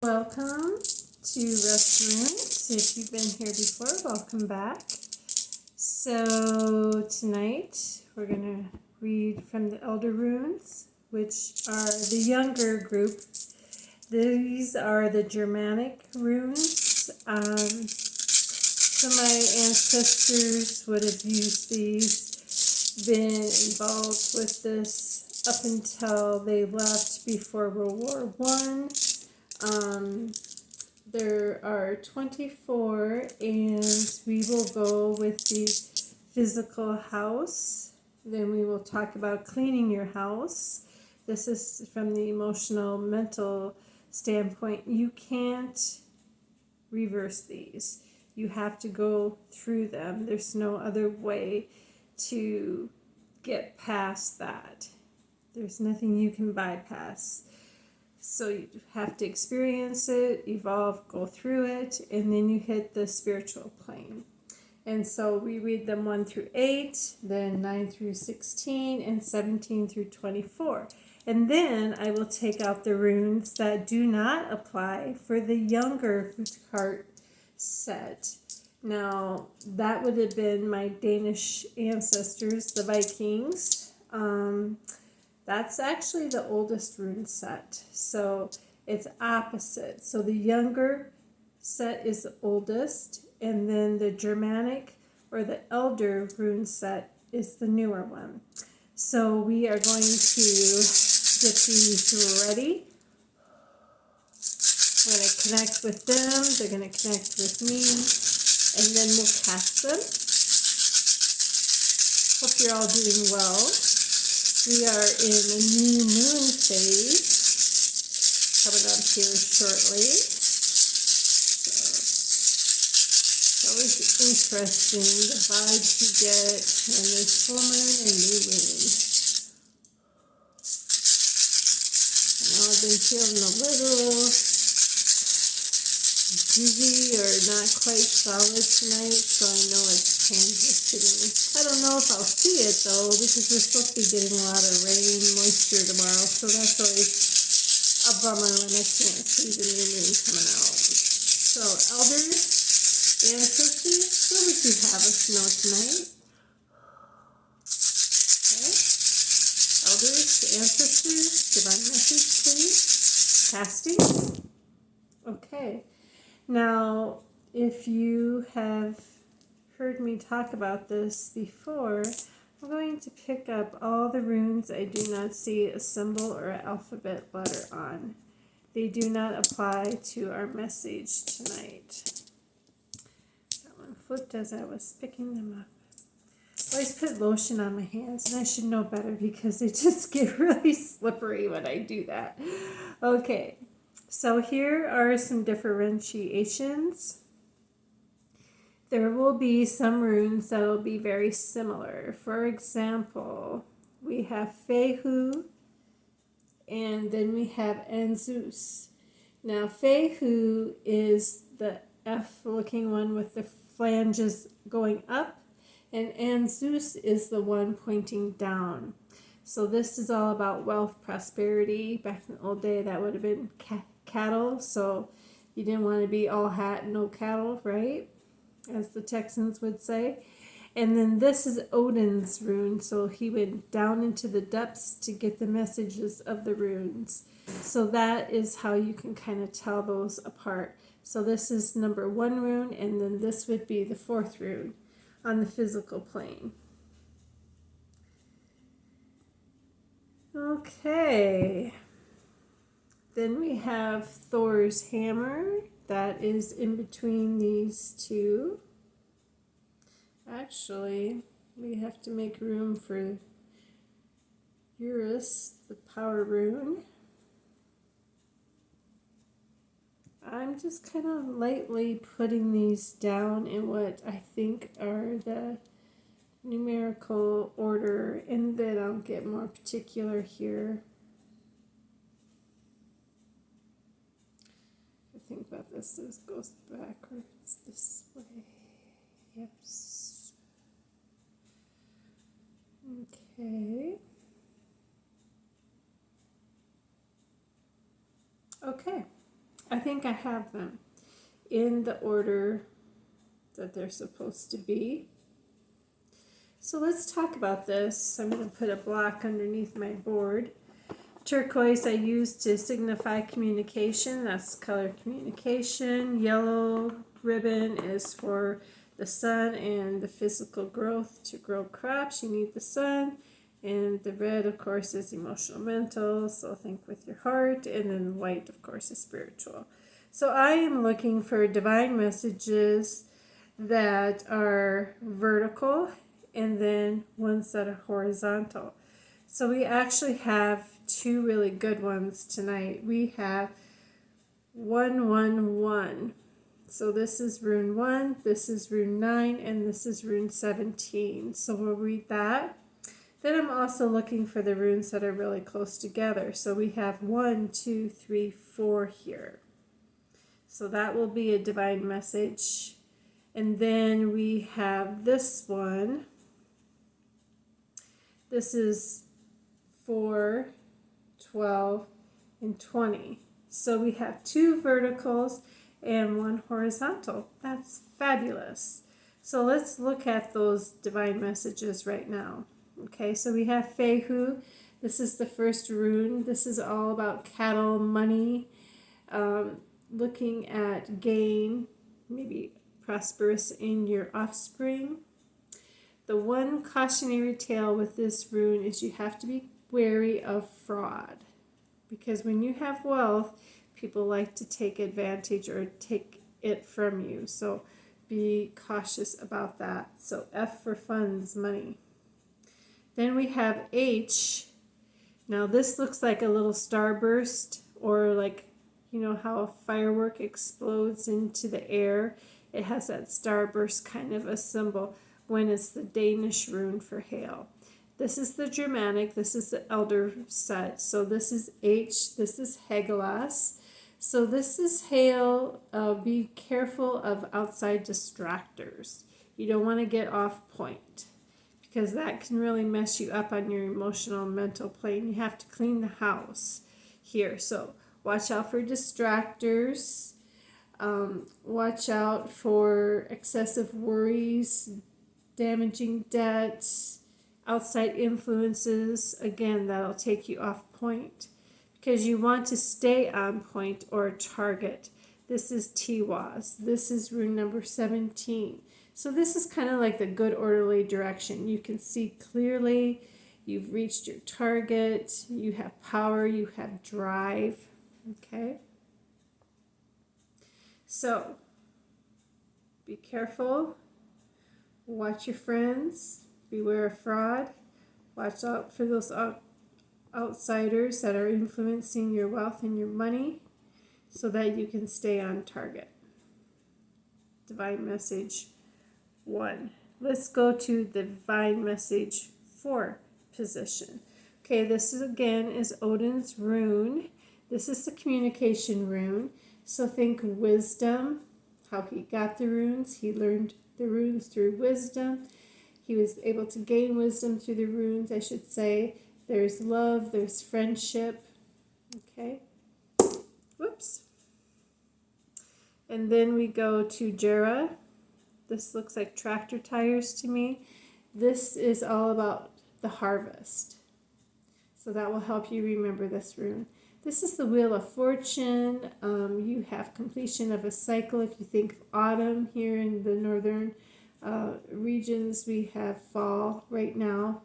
Welcome to Restaurant. If you've been here before, welcome back. So tonight we're going to read from the Elder Runes, which are the younger group. These are the Germanic runes. Some of my ancestors would have used these, been involved with this up until they left before World War I. There are 24, and we will go with the physical house. Then we will talk about cleaning your house. This is from the emotional, mental standpoint. You can't reverse these. You have to go through them. There's no other way to get past that. There's nothing you can bypass. So you have to experience it, evolve, go through it, and then you hit the spiritual plane. And so we read them 1 through 8, then 9 through 16, and 17 through 24. And then I will take out the runes that do not apply for the younger Futhark set. Now, that would have been my Danish ancestors, the Vikings. That's actually the oldest rune set, so it's opposite. So the younger set is the oldest, and then the Germanic or the elder rune set is the newer one. So we are going to get these ready. I'm going to connect with them, they're going to connect with me, and then we'll cast them. Hope you're all doing well. We are in a new moon phase coming up here shortly. So it's always interesting the vibes you get when there's full moon and new moon. I know I've been feeling a little dizzy or not quite solid tonight, so I know it's transitioning. I don't know if I'll see it though, because we're supposed to be getting a lot of rain, moisture tomorrow, so that's always a bummer when I can't see the new moon coming out. So, elders, ancestors, what would you have us know tonight? Okay. Elders, ancestors, divine message, please. Casting. Okay. Now, if you have heard me talk about this before, I'm going to pick up all the runes I do not see a symbol or an alphabet letter on. They do not apply to our message tonight. That one flipped as I was picking them up. I always put lotion on my hands, and I should know better because they just get really slippery when I do that. Okay, so here are some differentiations. There will be some runes that will be very similar. For example, we have Fehu, and then we have Anzus. Now, Fehu is the F-looking one with the flanges going up, and Anzus is the one pointing down. So this is all about wealth, prosperity. Back in the old day, that would have been cattle, so you didn't want to be all hat and no cattle, right? As the Texans would say. And then this is Odin's rune, so he went down into the depths to get the messages of the runes. So that is how you can kind of tell those apart. So this is number 1 rune, and then this would be the 4th rune on the physical plane. Okay. Then we have Thor's hammer. That is in between these two. Actually, we have to make room for Eurus, the power rune. I'm just kind of lightly putting these down in what I think are the numerical order, and then I'll get more particular here. Think about this. This goes backwards this way. Yes. Okay. Okay. I think I have them in the order that they're supposed to be. So let's talk about this. I'm going to put a block underneath my board. Turquoise I use to signify communication. That's color communication. Yellow ribbon is for the sun and the physical growth. To grow crops, you need the sun. And the red, of course, is emotional mental. So think with your heart. And then white, of course, is spiritual. So I am looking for divine messages that are vertical and then ones that are horizontal. So we actually have two really good ones tonight. We have 111. So this is rune 1, this is rune 9, and this is rune 17. So we'll read that. Then I'm also looking for the runes that are really close together. So we have 1, 2, 3, 4 here. So that will be a divine message. And then we have this one. This is 4, 12, and 20. So we have 2 verticals and 1 horizontal. That's fabulous. So let's look at those divine messages right now. Okay, so we have Fehu. This is the first rune. This is all about cattle, money, looking at gain, maybe prosperous in your offspring. The one cautionary tale with this rune is you have to be wary of fraud, because when you have wealth, people like to take advantage or take it from you. So be cautious about that. So F for funds, money. Then we have H. Now this looks like a little starburst, or like, you know how a firework explodes into the air. It has that starburst kind of a symbol when it's the Danish rune for hail. This is the Germanic, this is the elder set. So this is H, this is Hegelas. So this is hail. Be careful of outside distractors. You don't want to get off point, because that can really mess you up on your emotional and mental plane. You have to clean the house here. So watch out for distractors. Watch out for excessive worries, damaging debts, outside influences. Again, that'll take you off point, because you want to stay on point or target. This is Tiwaz. This is rune number 17. So this is kind of like the good orderly direction. You can see clearly, you've reached your target, you have power, you have drive. Okay? So be careful. Watch your friends. Beware of fraud. Watch out for those outsiders that are influencing your wealth and your money, so that you can stay on target. Divine message 1. Let's go to the divine message 4 position. Okay, this is again is Odin's rune. This is the communication rune. So think wisdom, how he got the runes. He learned the runes through wisdom. He was able to gain wisdom through the runes, I should say. There's love, there's friendship. Okay. Whoops. And then we go to Jera. This looks like tractor tires to me. This is all about the harvest. So that will help you remember this rune. This is the Wheel of Fortune. You have completion of a cycle. If you think of autumn here in the northern regions, we have fall right now.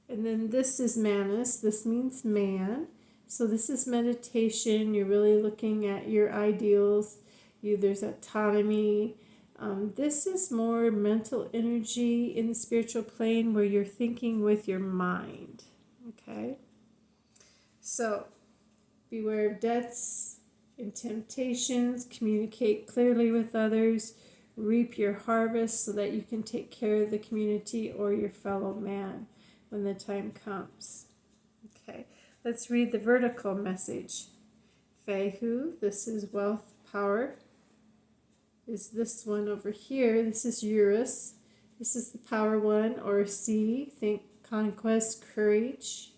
And then this is Manus. This means man. So this is meditation. You're really looking at your ideals. There's autonomy. This is more mental energy in the spiritual plane, where you're thinking with your mind. Okay? So beware of debts and temptations. Communicate clearly with others. Reap your harvest so that you can take care of the community or your fellow man when the time comes. Okay, let's read the vertical message. Fehu, this is wealth, power. Is this one over here. This is Eurus. This is the power one, or C. Think conquest, courage.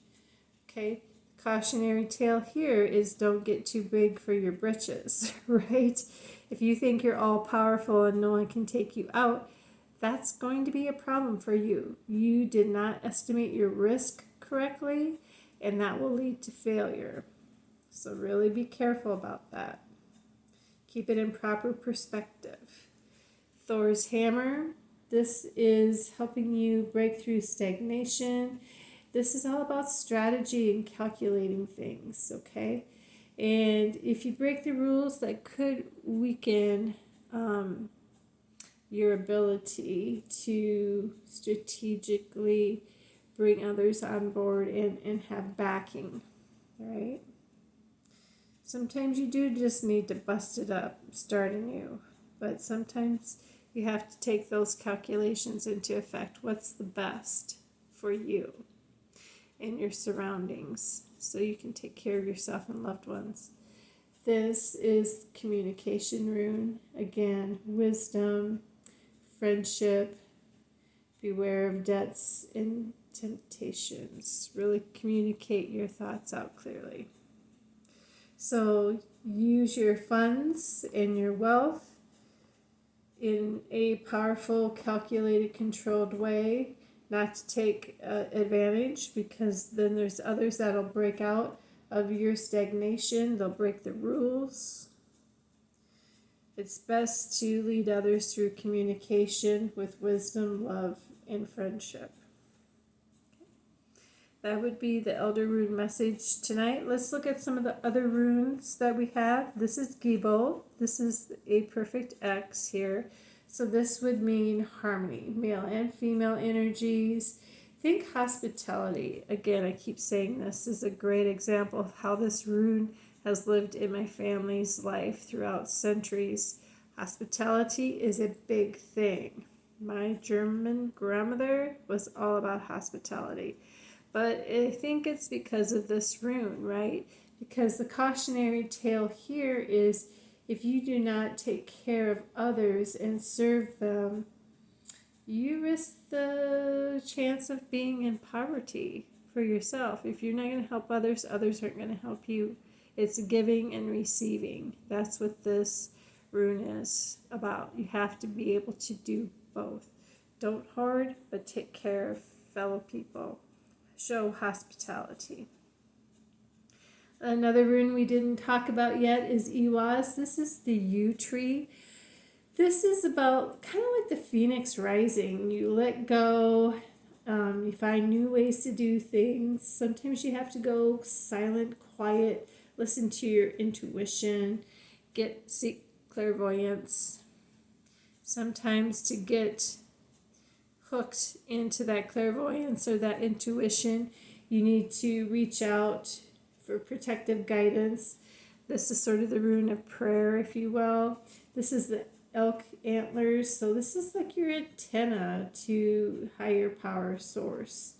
Okay, cautionary tale here is don't get too big for your britches, right? If you think you're all powerful and no one can take you out, that's going to be a problem for you. You did not estimate your risk correctly, and that will lead to failure. So really be careful about that. Keep it in proper perspective. Thor's hammer. This is helping you break through stagnation. This is all about strategy and calculating things, okay? And if you break the rules, that could weaken your ability to strategically bring others on board and have backing, right? Sometimes you do just need to bust it up, start anew. But sometimes you have to take those calculations into effect. What's the best for you and your surroundings so you can take care of yourself and loved ones? This is communication rune. Again, wisdom, friendship, beware of debts and temptations. Really communicate your thoughts out clearly. So use your funds and your wealth in a powerful, calculated, controlled way, not to take advantage, because then there's others that'll break out of your stagnation. They'll break the rules. It's best to lead others through communication with wisdom, love, and friendship. That would be the Elder Rune message tonight. Let's look at some of the other runes that we have. This is Gibo. This is a perfect X here. So this would mean harmony, male and female energies. Think hospitality. Again, I keep saying this is a great example of how this rune has lived in my family's life throughout centuries. Hospitality is a big thing. My German grandmother was all about hospitality. But I think it's because of this rune, right? Because the cautionary tale here is if you do not take care of others and serve them, you risk the chance of being in poverty for yourself. If you're not going to help others, others aren't going to help you. It's giving and receiving. That's what this rune is about. You have to be able to do both. Don't hoard, but take care of fellow people. Show hospitality. Another rune we didn't talk about yet is Iwaz. This is the yew tree. This is about kind of like the phoenix rising. You let go, you find new ways to do things. Sometimes you have to go silent, quiet, listen to your intuition, seek clairvoyance. Sometimes to get hooked into that clairvoyance or that intuition, you need to reach out for protective guidance. This is sort of the rune of prayer, if you will. This is the elk antlers, so this is like your antenna to higher power source,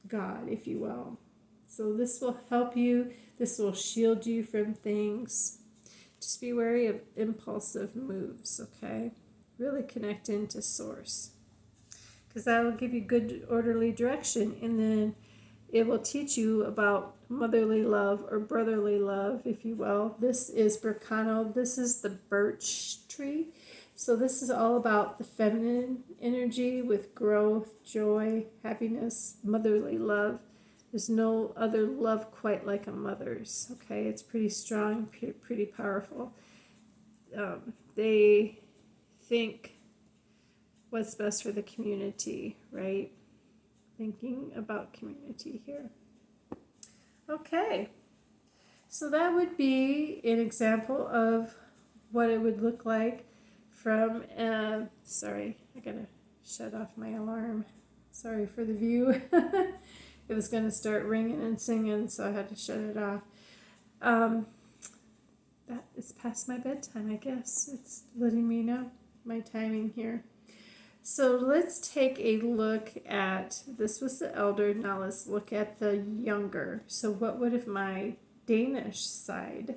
God, if you will. So this will help you. This will shield you from things. Just be wary of impulsive moves, okay? Really connect into source, because that will give you good orderly direction, and then it will teach you about motherly love or brotherly love, if you will. This is Burkano. This is the birch tree. So this is all about the feminine energy with growth, joy, happiness, motherly love. There's no other love quite like a mother's, okay? It's pretty strong, pretty powerful. They think what's best for the community, right? Thinking about community here. Okay, so that would be an example of what it would look like from, sorry, I gotta shut off my alarm. Sorry for the view. It was gonna start ringing and singing, so I had to shut it off. That is past my bedtime, I guess. It's letting me know my timing here. So let's take a look at, this was the elder, now let's look at the younger. So what would have my Danish side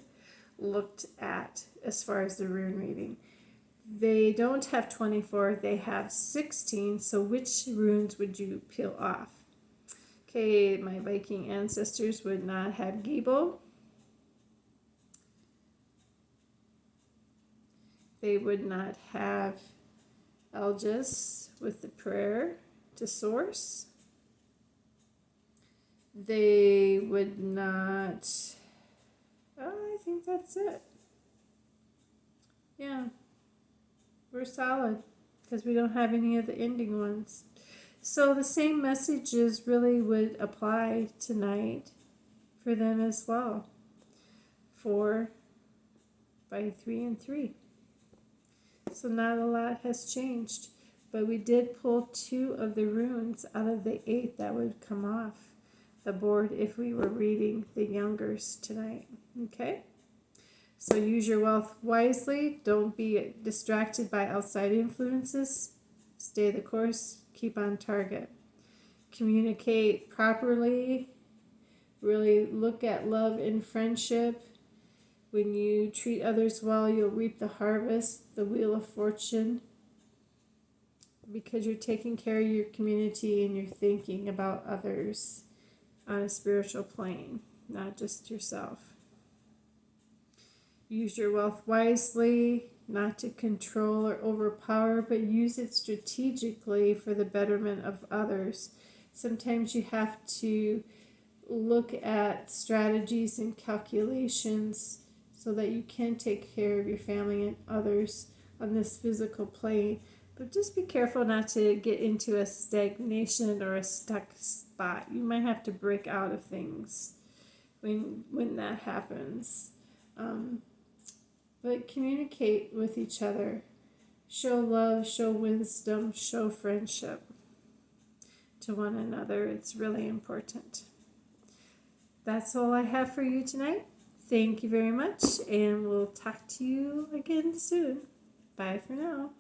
looked at as far as the rune reading? They don't have 24, they have 16, so which runes would you peel off? Okay, my Viking ancestors would not have Gable. They would not have Algis with the prayer to source. They would not. Oh, I think that's it. Yeah, we're solid because we don't have any of the ending ones. So the same messages really would apply tonight for them as well. 4 by 3 and 3. So not a lot has changed, but we did pull 2 of the runes out of the 8 that would come off the board if we were reading the Youngers tonight. Okay? So use your wealth wisely. Don't be distracted by outside influences. Stay the course. Keep on target. Communicate properly. Really look at love and friendship. When you treat others well, you'll reap the harvest, the wheel of fortune, because you're taking care of your community and you're thinking about others on a spiritual plane, not just yourself. Use your wealth wisely, not to control or overpower, but use it strategically for the betterment of others. Sometimes you have to look at strategies and calculations so that you can take care of your family and others on this physical plane. But just be careful not to get into a stagnation or a stuck spot. You might have to break out of things when that happens. But communicate with each other. Show love, show wisdom, show friendship to one another. It's really important. That's all I have for you tonight. Thank you very much, and we'll talk to you again soon. Bye for now.